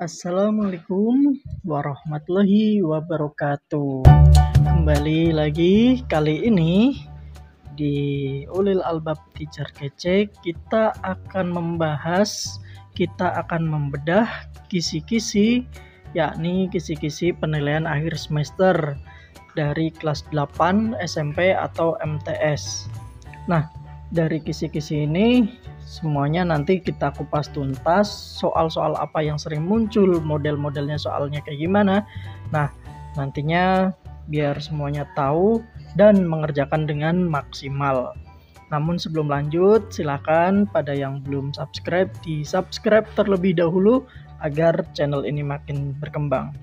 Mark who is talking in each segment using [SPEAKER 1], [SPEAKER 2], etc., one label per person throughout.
[SPEAKER 1] Assalamualaikum warahmatullahi wabarakatuh. Kembali lagi kali ini di Ulil Albab Teacher Kece kita akan membedah kisi-kisi, yakni kisi-kisi penilaian akhir semester dari kelas 8 SMP atau MTS. Nah, dari kisi-kisi ini semuanya nanti kita kupas tuntas, soal-soal apa yang sering muncul, model-modelnya soalnya kayak gimana. Nah, nantinya biar semuanya tahu dan mengerjakan dengan maksimal. Namun sebelum lanjut, silakan pada yang belum subscribe, di-subscribe terlebih dahulu agar channel ini makin berkembang.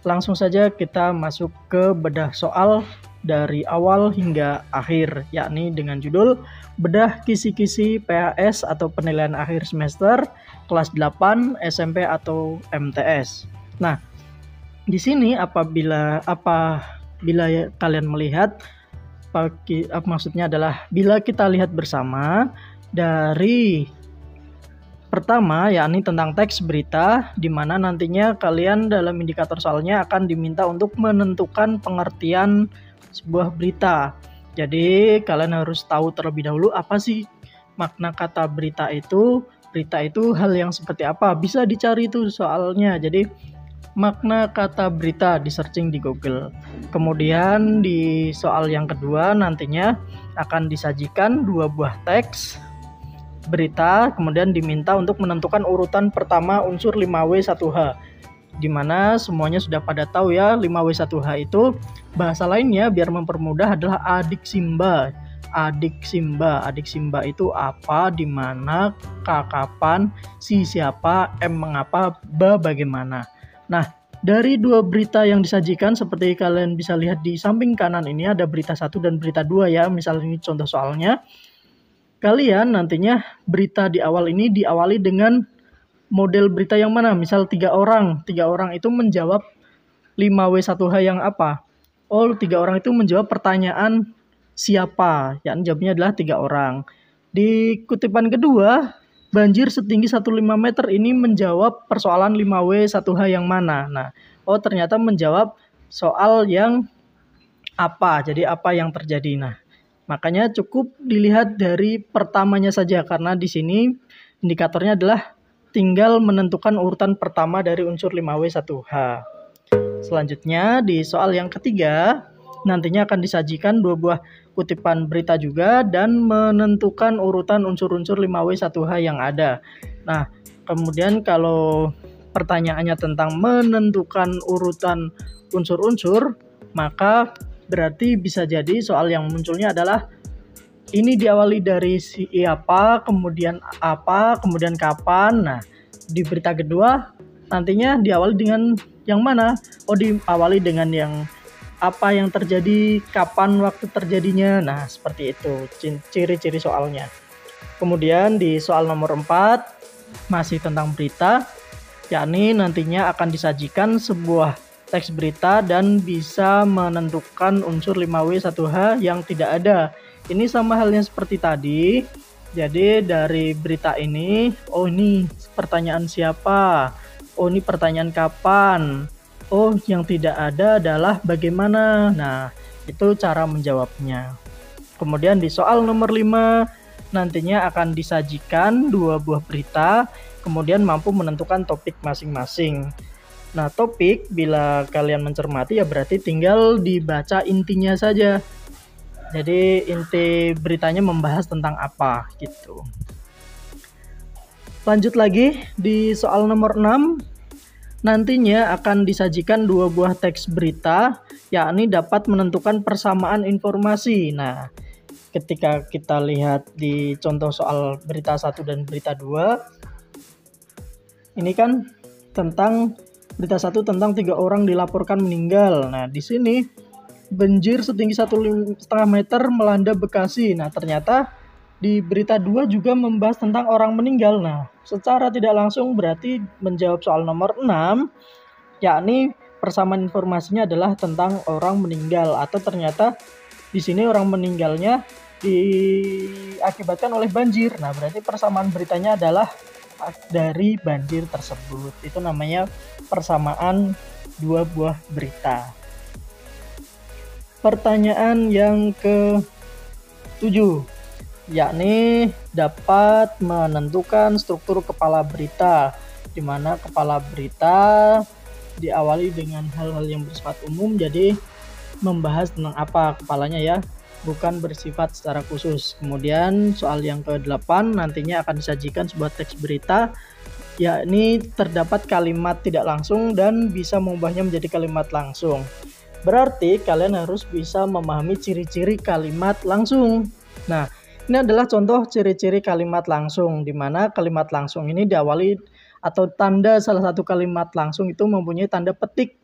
[SPEAKER 1] Langsung saja kita masuk ke bedah soal dari awal hingga akhir, yakni dengan judul bedah kisi-kisi PAS atau penilaian akhir semester kelas 8 SMP atau MTS. Nah, di sini apabila kalian melihat, maksudnya adalah bila kita lihat bersama dari pertama, yakni tentang teks berita, di mana nantinya kalian dalam indikator soalnya akan diminta untuk menentukan pengertian sebuah berita. Jadi kalian harus tahu terlebih dahulu apa sih makna kata berita itu. Berita itu hal yang seperti apa? Bisa dicari itu soalnya. Jadi makna kata berita di searching di Google. Kemudian di soal yang kedua nantinya akan disajikan dua buah teks berita, kemudian diminta untuk menentukan urutan pertama unsur 5W1H, di mana semuanya sudah pada tahu ya, 5W1H itu bahasa lainnya biar mempermudah adalah adik Simba. Adik Simba itu apa, di mana, kapan, si siapa, mengapa, bagaimana. Nah, dari dua berita yang disajikan seperti kalian bisa lihat di samping kanan ini ada berita 1 dan berita 2 ya. Misalnya ini contoh soalnya. Kalian nantinya berita di awal ini diawali dengan model berita yang mana? Misal 3 orang. 3 orang itu menjawab 5W1H yang apa? Oh, 3 orang itu menjawab pertanyaan siapa? Yang jawabnya adalah 3 orang. Di kutipan kedua, banjir setinggi 1,5 meter ini menjawab persoalan 5W1H yang mana? Nah, oh ternyata menjawab soal yang apa? Jadi apa yang terjadi? Nah, makanya cukup dilihat dari pertamanya saja karena di sini indikatornya adalah tinggal menentukan urutan pertama dari unsur 5W1H. Selanjutnya di soal yang ketiga nantinya akan disajikan dua buah kutipan berita juga dan menentukan urutan unsur-unsur 5W1H yang ada. Nah, kemudian kalau pertanyaannya tentang menentukan urutan unsur-unsur, maka berarti bisa jadi soal yang munculnya adalah ini diawali dari siapa, kemudian apa, kemudian kapan. Nah, di berita kedua nantinya diawali dengan yang mana? Oh, diawali dengan yang apa yang terjadi, kapan waktu terjadinya. Nah, seperti itu ciri-ciri soalnya. Kemudian di soal nomor 4 masih tentang berita, yakni nantinya akan disajikan sebuah teks berita dan bisa menentukan unsur 5W1H yang tidak ada. Ini sama halnya seperti tadi. Jadi dari berita ini, oh ini pertanyaan siapa? Oh ini pertanyaan kapan? Oh yang tidak ada adalah bagaimana? Nah, itu cara menjawabnya. Kemudian di soal nomor 5 nantinya akan disajikan dua buah berita, kemudian mampu menentukan topik masing-masing. Nah, topik bila kalian mencermati ya berarti tinggal dibaca intinya saja. Jadi inti beritanya membahas tentang apa gitu. Lanjut lagi di soal nomor 6. Nantinya akan disajikan dua buah teks berita, yakni dapat menentukan persamaan informasi. Nah, ketika kita lihat di contoh soal berita 1 dan berita 2, ini kan tentang berita 1 tentang 3 orang dilaporkan meninggal. Nah, di sini banjir setinggi 1,5 meter melanda Bekasi. Nah, ternyata di berita 2 juga membahas tentang orang meninggal. Nah, secara tidak langsung berarti menjawab soal nomor 6, yakni persamaan informasinya adalah tentang orang meninggal, atau ternyata di sini orang meninggalnya diakibatkan oleh banjir. Nah, berarti persamaan beritanya adalah dari banjir tersebut. Itu namanya persamaan dua buah berita. Pertanyaan yang ke-7, yakni dapat menentukan struktur kepala berita, di mana kepala berita diawali dengan hal-hal yang bersifat umum, jadi membahas tentang apa kepalanya ya, bukan bersifat secara khusus. Kemudian soal yang ke-8 nantinya akan disajikan sebuah teks berita, yakni terdapat kalimat tidak langsung dan bisa mengubahnya menjadi kalimat langsung. Berarti kalian harus bisa memahami ciri-ciri kalimat langsung. Nah, ini adalah contoh ciri-ciri kalimat langsung, di mana kalimat langsung ini diawali atau tanda salah satu kalimat langsung itu mempunyai tanda petik,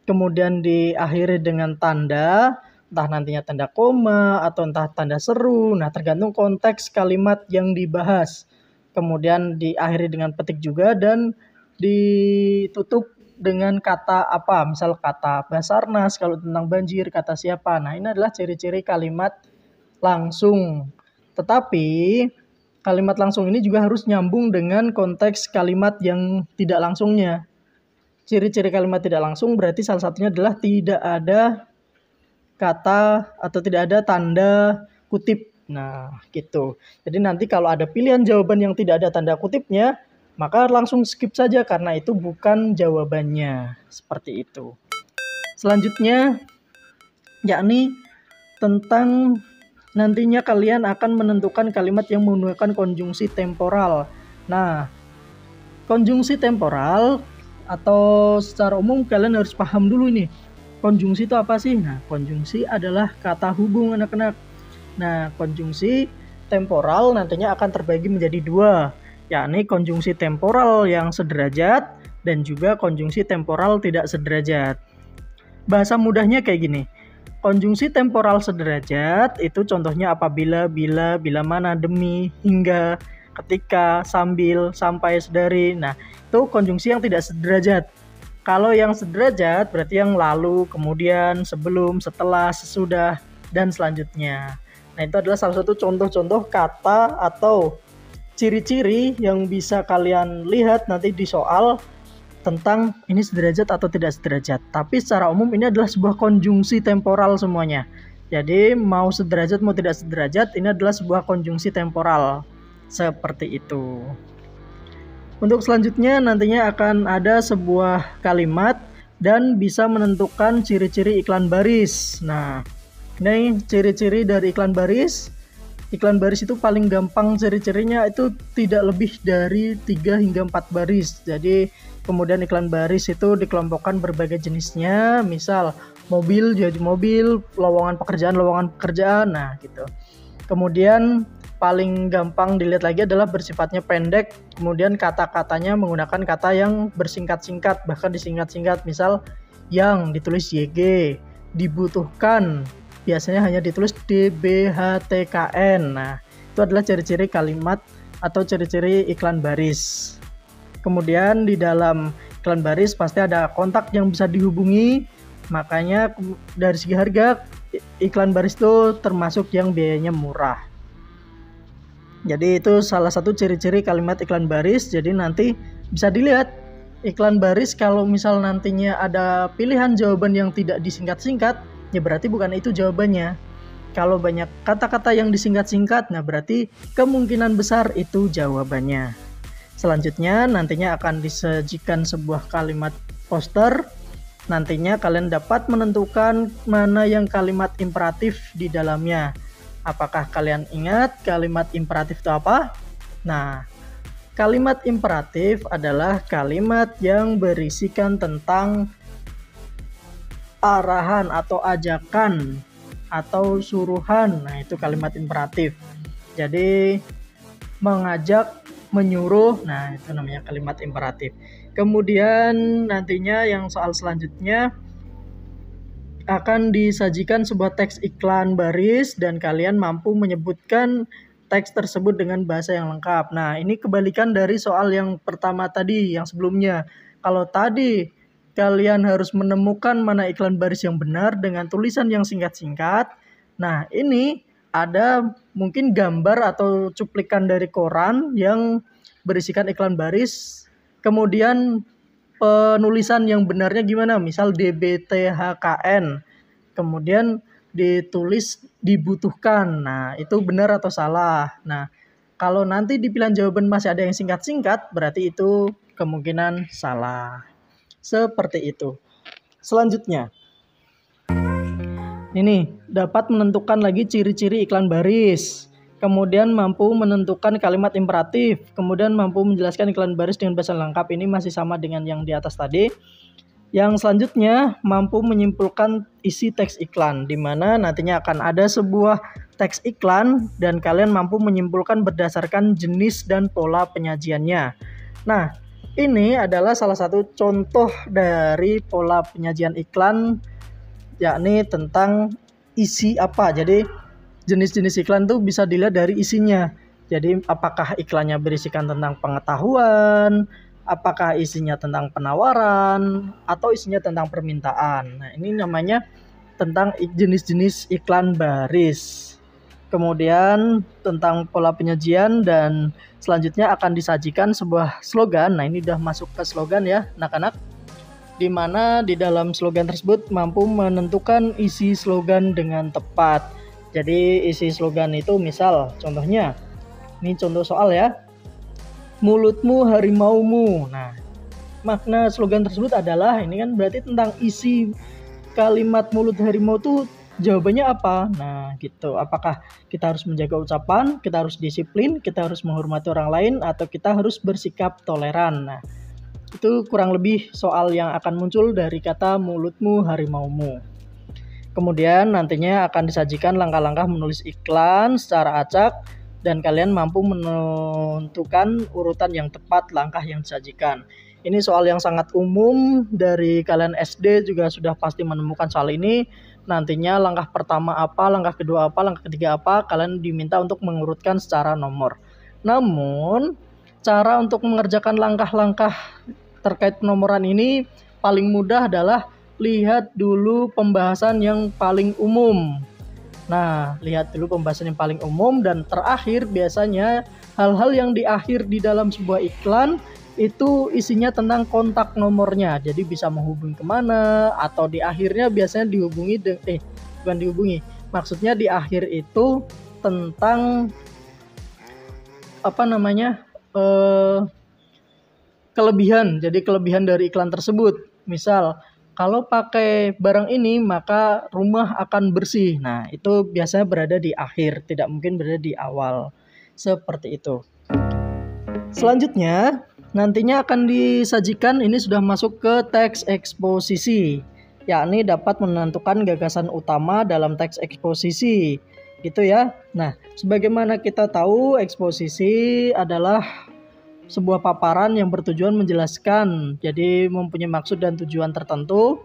[SPEAKER 1] kemudian diakhiri dengan tanda, entah nantinya tanda koma atau entah tanda seru. Nah, tergantung konteks kalimat yang dibahas. Kemudian diakhiri dengan petik juga dan ditutup dengan kata apa, misal kata Basarnas kalau tentang banjir, kata siapa. Nah, ini adalah ciri-ciri kalimat langsung. Tetapi kalimat langsung ini juga harus nyambung dengan konteks kalimat yang tidak langsungnya. Ciri-ciri kalimat tidak langsung berarti salah satunya adalah tidak ada kata atau tidak ada tanda kutip. Nah, gitu. Jadi nanti kalau ada pilihan jawaban yang tidak ada tanda kutipnya, maka langsung skip saja karena itu bukan jawabannya. Seperti itu. Selanjutnya, yakni tentang nantinya kalian akan menentukan kalimat yang menggunakan konjungsi temporal. Nah, konjungsi temporal atau secara umum kalian harus paham dulu nih. Konjungsi itu apa sih? Nah, konjungsi adalah kata hubung anak-anak. Nah, konjungsi temporal nantinya akan terbagi menjadi dua, yakni konjungsi temporal yang sederajat dan juga konjungsi temporal tidak sederajat. Bahasa mudahnya kayak gini. Konjungsi temporal sederajat itu contohnya apabila, bila mana, demi, hingga, ketika, sambil, sampai, sedari. Nah, itu konjungsi yang tidak sederajat. Kalau yang sederajat berarti yang lalu, kemudian, sebelum, setelah, sesudah, dan selanjutnya. Nah, itu adalah salah satu contoh-contoh kata atau ciri-ciri yang bisa kalian lihat nanti di soal tentang ini sederajat atau tidak sederajat. Tapi secara umum ini adalah sebuah konjungsi temporal semuanya. Jadi mau sederajat mau tidak sederajat, ini adalah sebuah konjungsi temporal. Seperti itu. Untuk selanjutnya nantinya akan ada sebuah kalimat dan bisa menentukan ciri-ciri iklan baris. Nah, ini ciri-ciri dari iklan baris. Iklan baris itu paling gampang ciri-cirinya itu tidak lebih dari 3 hingga 4 baris. Jadi kemudian iklan baris itu dikelompokkan berbagai jenisnya, misal mobil jadi mobil, lowongan pekerjaan, nah gitu. Kemudian paling gampang dilihat lagi adalah bersifatnya pendek, kemudian kata-katanya menggunakan kata yang bersingkat-singkat, bahkan disingkat-singkat, misal yang ditulis YG, dibutuhkan biasanya hanya ditulis DBHTKN. Nah, itu adalah ciri-ciri kalimat atau ciri-ciri iklan baris. Kemudian di dalam iklan baris pasti ada kontak yang bisa dihubungi, makanya dari segi harga iklan baris itu termasuk yang biayanya murah. Jadi itu salah satu ciri-ciri kalimat iklan baris. Jadi nanti bisa dilihat iklan baris kalau misal nantinya ada pilihan jawaban yang tidak disingkat-singkat, ya berarti bukan itu jawabannya. Kalau banyak kata-kata yang disingkat-singkat, nah berarti kemungkinan besar itu jawabannya. Selanjutnya nantinya akan disajikan sebuah kalimat poster. Nantinya kalian dapat menentukan mana yang kalimat imperatif di dalamnya. Apakah kalian ingat kalimat imperatif itu apa? Nah, kalimat imperatif adalah kalimat yang berisikan tentang arahan atau ajakan atau suruhan. Nah, itu kalimat imperatif. Jadi mengajak, menyuruh, nah itu namanya kalimat imperatif. Kemudian nantinya yang soal selanjutnya akan disajikan sebuah teks iklan baris dan kalian mampu menyebutkan teks tersebut dengan bahasa yang lengkap. Nah, ini kebalikan dari soal yang pertama tadi, yang sebelumnya. Kalau tadi kalian harus menemukan mana iklan baris yang benar dengan tulisan yang singkat-singkat. Nah, ini ada mungkin gambar atau cuplikan dari koran yang berisikan iklan baris. Kemudian penulisan yang benarnya gimana? Misal DBTHKN. Kemudian ditulis dibutuhkan. Nah, itu benar atau salah? Nah, kalau nanti di pilihan jawaban masih ada yang singkat-singkat, berarti itu kemungkinan salah. Seperti itu. Selanjutnya, ini dapat menentukan lagi ciri-ciri iklan baris. Kemudian mampu menentukan kalimat imperatif. Kemudian mampu menjelaskan iklan baris dengan bahasa lengkap. Ini masih sama dengan yang di atas tadi. Yang selanjutnya mampu menyimpulkan isi teks iklan, di mana nantinya akan ada sebuah teks iklan dan kalian mampu menyimpulkan berdasarkan jenis dan pola penyajiannya. Nah, ini adalah salah satu contoh dari pola penyajian iklan, yakni tentang isi apa. Jadi jenis-jenis iklan tuh bisa dilihat dari isinya. Jadi apakah iklannya berisikan tentang pengetahuan, apakah isinya tentang penawaran, atau isinya tentang permintaan. Nah, ini namanya tentang jenis-jenis iklan baris. Kemudian tentang pola penyajian, dan selanjutnya akan disajikan sebuah slogan. Nah, ini udah masuk ke slogan ya, anak-anak. Di mana di dalam slogan tersebut mampu menentukan isi slogan dengan tepat. Jadi isi slogan itu misal contohnya, ini contoh soal ya. Mulutmu harimaumu. Nah, makna slogan tersebut adalah, ini kan berarti tentang isi kalimat mulut harimau itu jawabannya apa? Nah, gitu. Apakah kita harus menjaga ucapan, kita harus disiplin, kita harus menghormati orang lain, atau kita harus bersikap toleran? Nah, itu kurang lebih soal yang akan muncul dari kata mulutmu harimaumu. Kemudian nantinya akan disajikan langkah-langkah menulis iklan secara acak, dan kalian mampu menentukan urutan yang tepat langkah yang disajikan. Ini soal yang sangat umum, dari kalian SD juga sudah pasti menemukan soal ini. Nantinya langkah pertama apa, langkah kedua apa, langkah ketiga apa, kalian diminta untuk mengurutkan secara nomor. Namun, cara untuk mengerjakan langkah-langkah terkait penomoran ini paling mudah adalah lihat dulu pembahasan yang paling umum. Nah, lihat dulu pembahasan yang paling umum, dan terakhir biasanya hal-hal yang di akhir di dalam sebuah iklan itu isinya tentang kontak nomornya. Jadi bisa menghubungi kemana, atau di akhirnya biasanya dihubungi bukan dihubungi. Maksudnya di akhir itu tentang kelebihan. Jadi kelebihan dari iklan tersebut. Misal, kalau pakai barang ini maka rumah akan bersih. Nah, itu biasanya berada di akhir, tidak mungkin berada di awal. Seperti itu. Selanjutnya, nantinya akan disajikan, ini sudah masuk ke teks eksposisi, yakni dapat menentukan gagasan utama dalam teks eksposisi. Gitu ya. Nah, sebagaimana kita tahu, eksposisi adalah sebuah paparan yang bertujuan menjelaskan, jadi mempunyai maksud dan tujuan tertentu.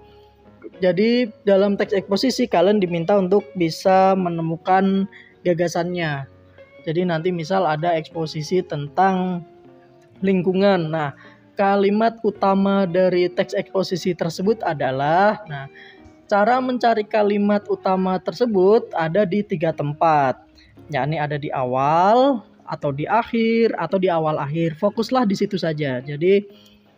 [SPEAKER 1] Jadi dalam teks eksposisi kalian diminta untuk bisa menemukan gagasannya. Jadi nanti misal ada eksposisi tentang lingkungan. Nah, kalimat utama dari teks eksposisi tersebut adalah, cara mencari kalimat utama tersebut ada di 3 tempat, yakni ada di awal, atau di akhir, atau di awal akhir. Fokuslah di situ saja. Jadi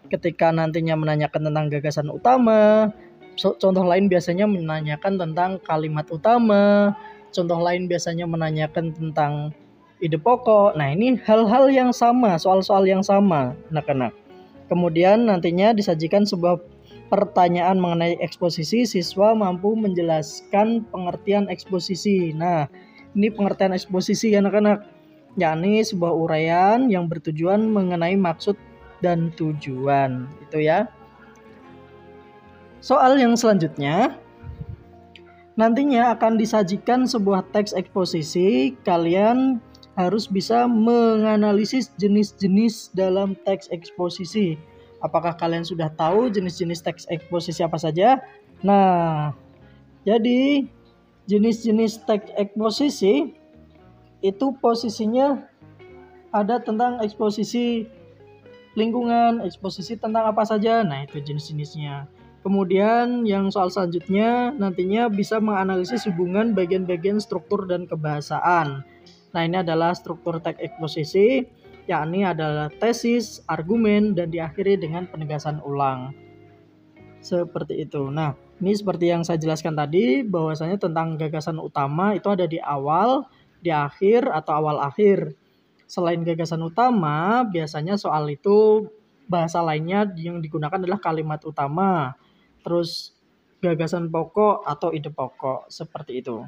[SPEAKER 1] ketika nantinya menanyakan tentang gagasan utama, contoh lain biasanya menanyakan tentang kalimat utama, contoh lain biasanya menanyakan tentang ide pokok. Nah, ini hal-hal yang sama, soal-soal yang sama, anak-anak. Kemudian nantinya disajikan sebuah pertanyaan mengenai eksposisi, siswa mampu menjelaskan pengertian eksposisi. Nah, ini pengertian eksposisi anak-anak, yakni sebuah uraian yang bertujuan mengenai maksud dan tujuan. Itu ya. Soal yang selanjutnya, nantinya akan disajikan sebuah teks eksposisi. Kalian harus bisa menganalisis jenis-jenis dalam teks eksposisi. Apakah kalian sudah tahu jenis-jenis teks eksposisi apa saja? Nah, jadi jenis-jenis teks eksposisi itu posisinya ada tentang eksposisi lingkungan, eksposisi tentang apa saja. Nah, itu jenis-jenisnya. Kemudian yang soal selanjutnya nantinya bisa menganalisis hubungan bagian-bagian struktur dan kebahasaan. Nah, ini adalah struktur teks eksposisi. yakni adalah tesis, argumen, dan diakhiri dengan penegasan ulang. Seperti itu. Nah, ini seperti yang saya jelaskan tadi, bahwasanya tentang gagasan utama itu ada di awal, di akhir, atau awal-akhir. Selain gagasan utama, biasanya soal itu bahasa lainnya yang digunakan adalah kalimat utama, terus gagasan pokok atau ide pokok, seperti itu.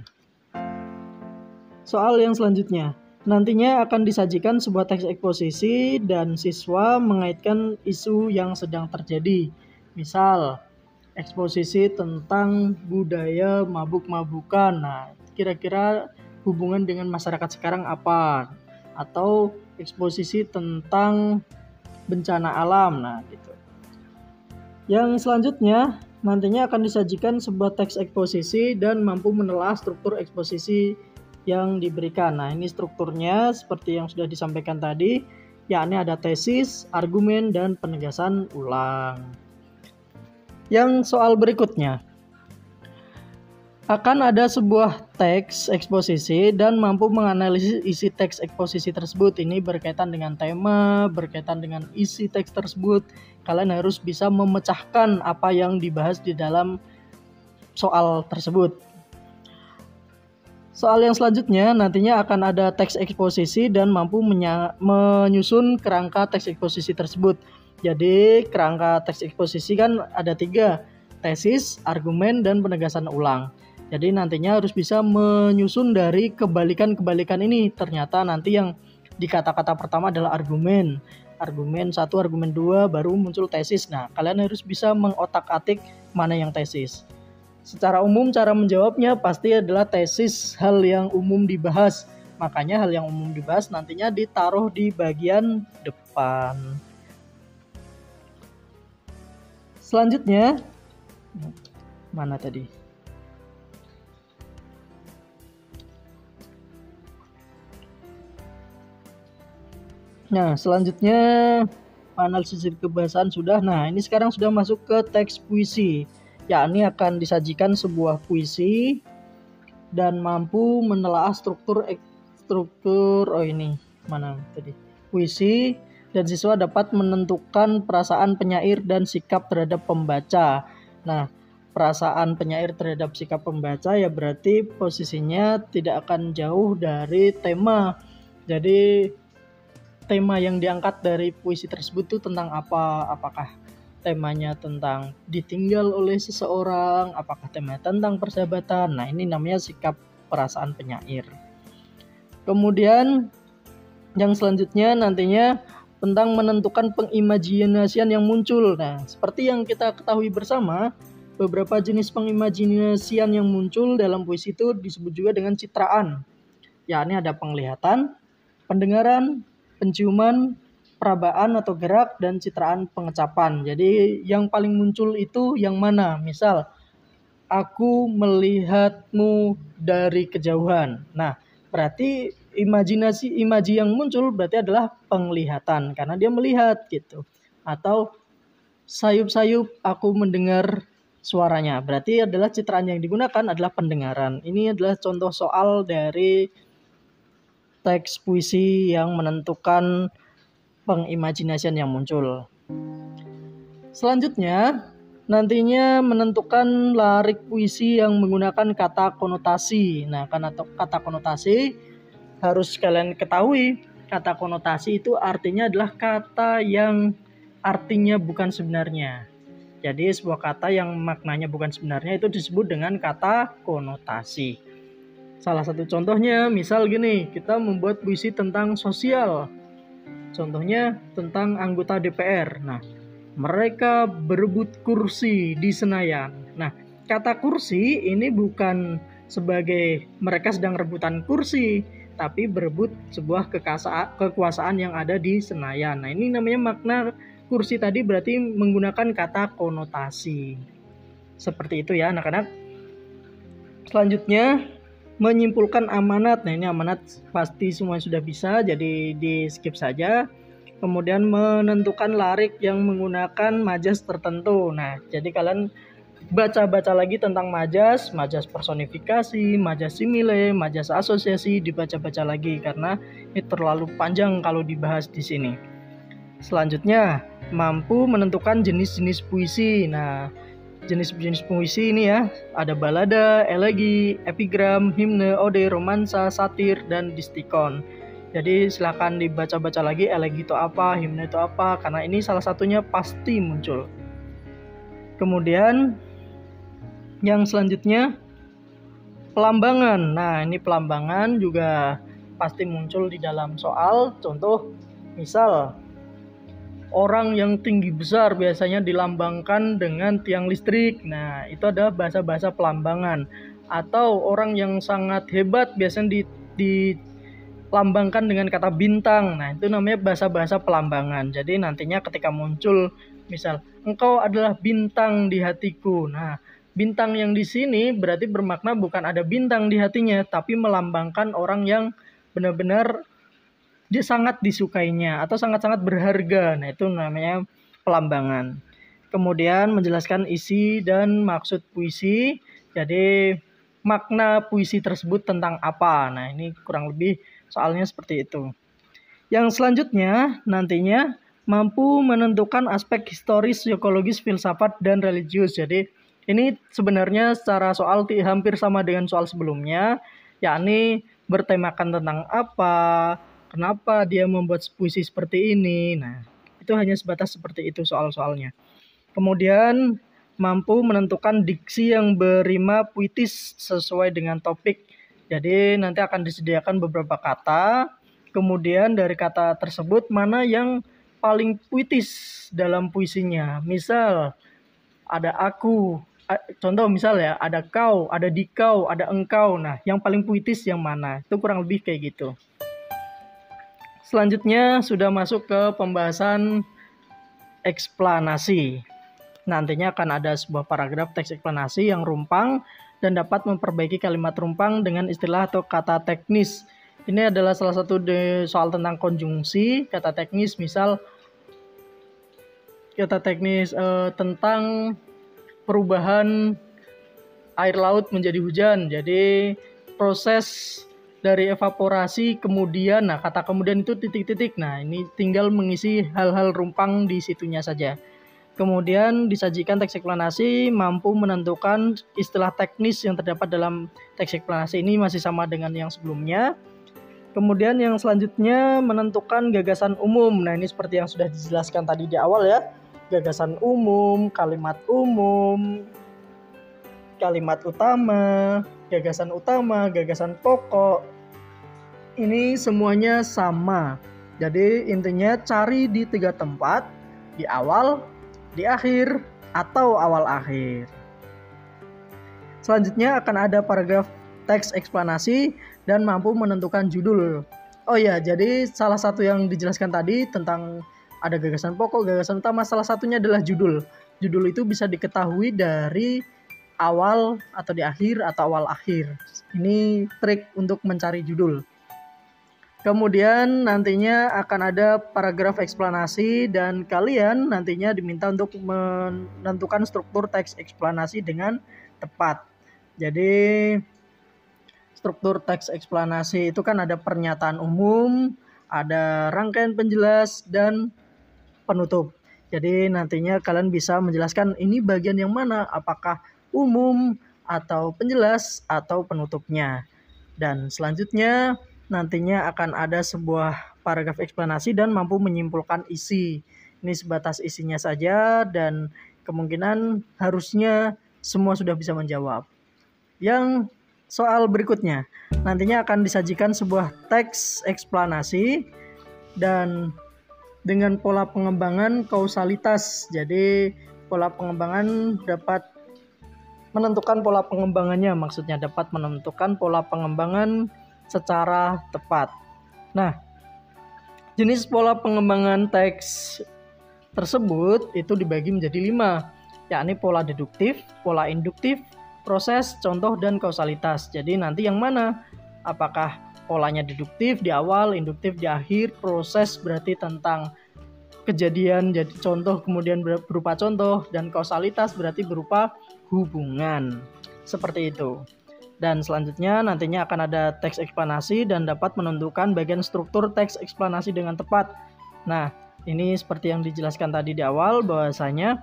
[SPEAKER 1] Soal yang selanjutnya, nantinya akan disajikan sebuah teks eksposisi dan siswa mengaitkan isu yang sedang terjadi. Misal, eksposisi tentang budaya mabuk-mabukan. Nah, kira-kira hubungan dengan masyarakat sekarang apa? Atau eksposisi tentang bencana alam. Nah, gitu. Yang selanjutnya, nantinya akan disajikan sebuah teks eksposisi dan mampu menelaah struktur eksposisi yang diberikan. Nah, ini strukturnya seperti yang sudah disampaikan tadi, yakni ada tesis, argumen, dan penegasan ulang. Yang soal berikutnya, akan ada sebuah teks eksposisi dan mampu menganalisis isi teks eksposisi tersebut. Ini berkaitan dengan tema, berkaitan dengan isi teks tersebut. Kalian harus bisa memecahkan apa yang dibahas di dalam soal tersebut. Soal yang selanjutnya, nantinya akan ada teks eksposisi dan mampu menyusun kerangka teks eksposisi tersebut. Jadi kerangka teks eksposisi kan ada 3, tesis, argumen, dan penegasan ulang. Jadi nantinya harus bisa menyusun dari kebalikan-kebalikan ini. Ternyata nanti yang di kata-kata pertama adalah argumen. Argumen 1, argumen 2, baru muncul tesis. Nah, kalian harus bisa mengotak-atik mana yang tesis. Secara umum cara menjawabnya pasti adalah tesis, hal yang umum dibahas. Makanya hal yang umum dibahas nantinya ditaruh di bagian depan. Selanjutnya, mana tadi? Nah, selanjutnya analisis kebahasaan sudah. Nah, ini sekarang sudah masuk ke teks puisi. Yakni akan disajikan sebuah puisi dan mampu menelaah struktur puisi, dan siswa dapat menentukan perasaan penyair dan sikap terhadap pembaca. Nah, perasaan penyair terhadap sikap pembaca ya berarti posisinya tidak akan jauh dari tema. Jadi tema yang diangkat dari puisi tersebut itu tentang apa? Apakah temanya tentang ditinggal oleh seseorang, apakah temanya tentang persahabatan. Nah, ini namanya sikap perasaan penyair. Kemudian yang selanjutnya nantinya tentang menentukan pengimajinasian yang muncul. Nah, seperti yang kita ketahui bersama, beberapa jenis pengimajinasian yang muncul dalam puisi itu disebut juga dengan citraan. Yakni ada penglihatan, pendengaran, penciuman, perabaan atau gerak, dan citraan pengecapan. Jadi yang paling muncul itu yang mana? Misal, aku melihatmu dari kejauhan. Nah, berarti imaji yang muncul berarti adalah penglihatan karena dia melihat gitu. Atau sayup-sayup aku mendengar suaranya. Berarti adalah citraan yang digunakan adalah pendengaran. Ini adalah contoh soal dari teks puisi yang menentukan pengimajinasian yang muncul. Selanjutnya, nantinya menentukan larik puisi yang menggunakan kata konotasi. Nah, kata konotasi harus kalian ketahui. Kata konotasi itu artinya adalah kata yang artinya bukan sebenarnya. Jadi sebuah kata yang maknanya bukan sebenarnya itu disebut dengan kata konotasi. Salah satu contohnya misal gini, kita membuat puisi tentang sosial. Contohnya tentang anggota DPR. Nah, mereka berebut kursi di Senayan. Nah, kata kursi ini bukan sebagai mereka sedang rebutan kursi, tapi berebut sebuah kekuasaan yang ada di Senayan. Nah, ini namanya makna kursi tadi berarti menggunakan kata konotasi. Seperti itu ya anak-anak. Selanjutnya, menyimpulkan amanat. Nah, ini amanat pasti semua sudah bisa, jadi di skip saja. Kemudian menentukan larik yang menggunakan majas tertentu. Nah, jadi kalian baca-baca lagi tentang majas personifikasi, majas simile, majas asosiasi, dibaca-baca lagi karena ini terlalu panjang kalau dibahas di sini. Selanjutnya, mampu menentukan jenis-jenis puisi. Nah, jenis-jenis puisi ini ya, ada balada, elegi, epigram, himne, ode, romansa, satir, dan distikon. Jadi silakan dibaca-baca lagi elegi itu apa, himne itu apa, karena ini salah satunya pasti muncul. Kemudian yang selanjutnya pelambangan. Nah, ini pelambangan juga pasti muncul di dalam soal. Contoh, misal orang yang tinggi besar biasanya dilambangkan dengan tiang listrik. Nah, itu ada bahasa-bahasa pelambangan. Atau orang yang sangat hebat biasanya dilambangkan dengan kata bintang. Nah, itu namanya bahasa-bahasa pelambangan. Jadi nantinya ketika muncul misal engkau adalah bintang di hatiku. Nah, bintang yang di sini berarti bermakna bukan ada bintang di hatinya, tapi melambangkan orang yang benar-benar dia sangat disukainya atau sangat-sangat berharga. Nah, itu namanya pelambangan. Kemudian menjelaskan isi dan maksud puisi. Jadi makna puisi tersebut tentang apa. Nah, ini kurang lebih soalnya seperti itu. Yang selanjutnya nantinya mampu menentukan aspek historis, psikologis, filsafat, dan religius. Jadi ini sebenarnya secara soal hampir sama dengan soal sebelumnya, yakni bertemakan tentang apa, kenapa dia membuat puisi seperti ini. Nah, itu hanya sebatas seperti itu soal-soalnya. Kemudian mampu menentukan diksi yang berima puitis sesuai dengan topik. Jadi nanti akan disediakan beberapa kata, kemudian dari kata tersebut mana yang paling puitis dalam puisinya. Misal ada aku, contoh misal ya, ada kau, ada dikau, ada engkau. Nah, yang paling puitis yang mana? Itu kurang lebih kayak gitu. Selanjutnya sudah masuk ke pembahasan eksplanasi. Nantinya akan ada sebuah paragraf teks eksplanasi yang rumpang dan dapat memperbaiki kalimat rumpang dengan istilah atau kata teknis. Ini adalah salah satu soal tentang konjungsi, kata teknis, misal kata teknis tentang perubahan air laut menjadi hujan. Jadi proses dari evaporasi kemudian, nah kata kemudian itu titik-titik. Nah, ini tinggal mengisi hal-hal rumpang di situnya saja. Kemudian disajikan teks eksplanasi mampu menentukan istilah teknis yang terdapat dalam teks eksplanasi. Ini masih sama dengan yang sebelumnya. Kemudian yang selanjutnya menentukan gagasan umum. Nah, ini seperti yang sudah dijelaskan tadi di awal ya. Gagasan umum, kalimat utama, gagasan pokok. Ini semuanya sama. Jadi intinya cari di 3 tempat, di awal, di akhir, atau awal akhir. Selanjutnya akan ada paragraf teks eksplanasi dan mampu menentukan judul. Oh ya, jadi salah satu yang dijelaskan tadi tentang ada gagasan pokok, gagasan utama, salah satunya adalah judul. Judul itu bisa diketahui dari awal atau di akhir atau awal akhir. Ini trik untuk mencari judul. Kemudian nantinya akan ada paragraf eksplanasi dan kalian nantinya diminta untuk menentukan struktur teks eksplanasi dengan tepat. Jadi struktur teks eksplanasi itu kan ada pernyataan umum, ada rangkaian penjelas, dan penutup. Jadi nantinya kalian bisa menjelaskan ini bagian yang mana, apakah umum atau penjelas atau penutupnya. Dan selanjutnya nantinya akan ada sebuah paragraf eksplanasi dan mampu menyimpulkan isi. Ini sebatas isinya saja dan kemungkinan harusnya semua sudah bisa menjawab. Yang soal berikutnya nantinya akan disajikan sebuah teks eksplanasi dan dengan pola pengembangan kausalitas. Jadi pola pengembangan dapat menentukan pola pengembangannya, maksudnya dapat menentukan pola pengembangan secara tepat. Nah, jenis pola pengembangan teks tersebut itu dibagi menjadi 5, yakni pola deduktif, pola induktif, proses, contoh, dan kausalitas. Jadi nanti yang mana? Apakah polanya deduktif di awal, induktif di akhir, proses berarti tentang kejadian jadi contoh kemudian berupa contoh, dan kausalitas berarti berupa hubungan. Seperti itu. Dan selanjutnya nantinya akan ada teks eksplanasi dan dapat menentukan bagian struktur teks eksplanasi dengan tepat. Nah, ini seperti yang dijelaskan tadi di awal bahwasanya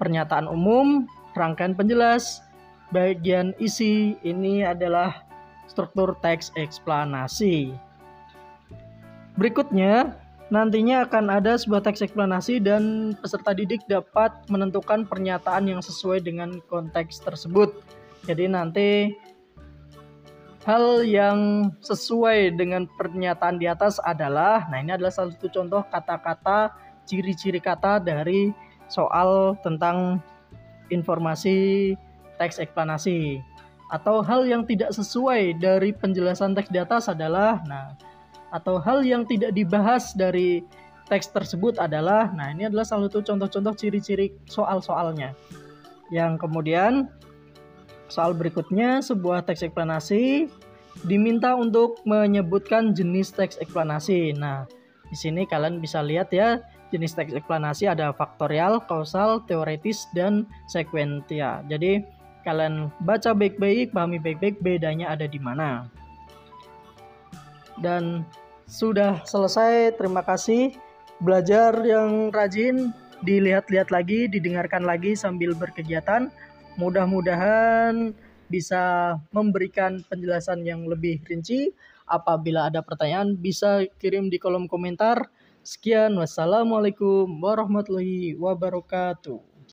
[SPEAKER 1] pernyataan umum, rangkaian penjelas, bagian isi ini adalah struktur teks eksplanasi. Berikutnya, nantinya akan ada sebuah teks eksplanasi dan peserta didik dapat menentukan pernyataan yang sesuai dengan konteks tersebut. Jadi nanti hal yang sesuai dengan pernyataan di atas adalah, nah ini adalah salah satu contoh kata-kata, ciri-ciri kata dari soal tentang informasi teks eksplanasi. Atau hal yang tidak sesuai dari penjelasan teks di atas adalah, atau hal yang tidak dibahas dari teks tersebut adalah, ini adalah salah satu contoh-contoh ciri-ciri soal-soalnya. Yang kemudian soal berikutnya, sebuah teks eksplanasi diminta untuk menyebutkan jenis teks eksplanasi. Nah, di sini kalian bisa lihat ya, jenis teks eksplanasi ada faktorial, kausal, teoretis, dan sekuentia. Jadi, kalian baca baik-baik, pahami baik-baik bedanya ada di mana. Dan sudah selesai, terima kasih. Belajar yang rajin, dilihat-lihat lagi, didengarkan lagi sambil berkegiatan. Mudah-mudahan bisa memberikan penjelasan yang lebih rinci. Apabila ada pertanyaan bisa kirim di kolom komentar. Sekian, wassalamualaikum warahmatullahi wabarakatuh.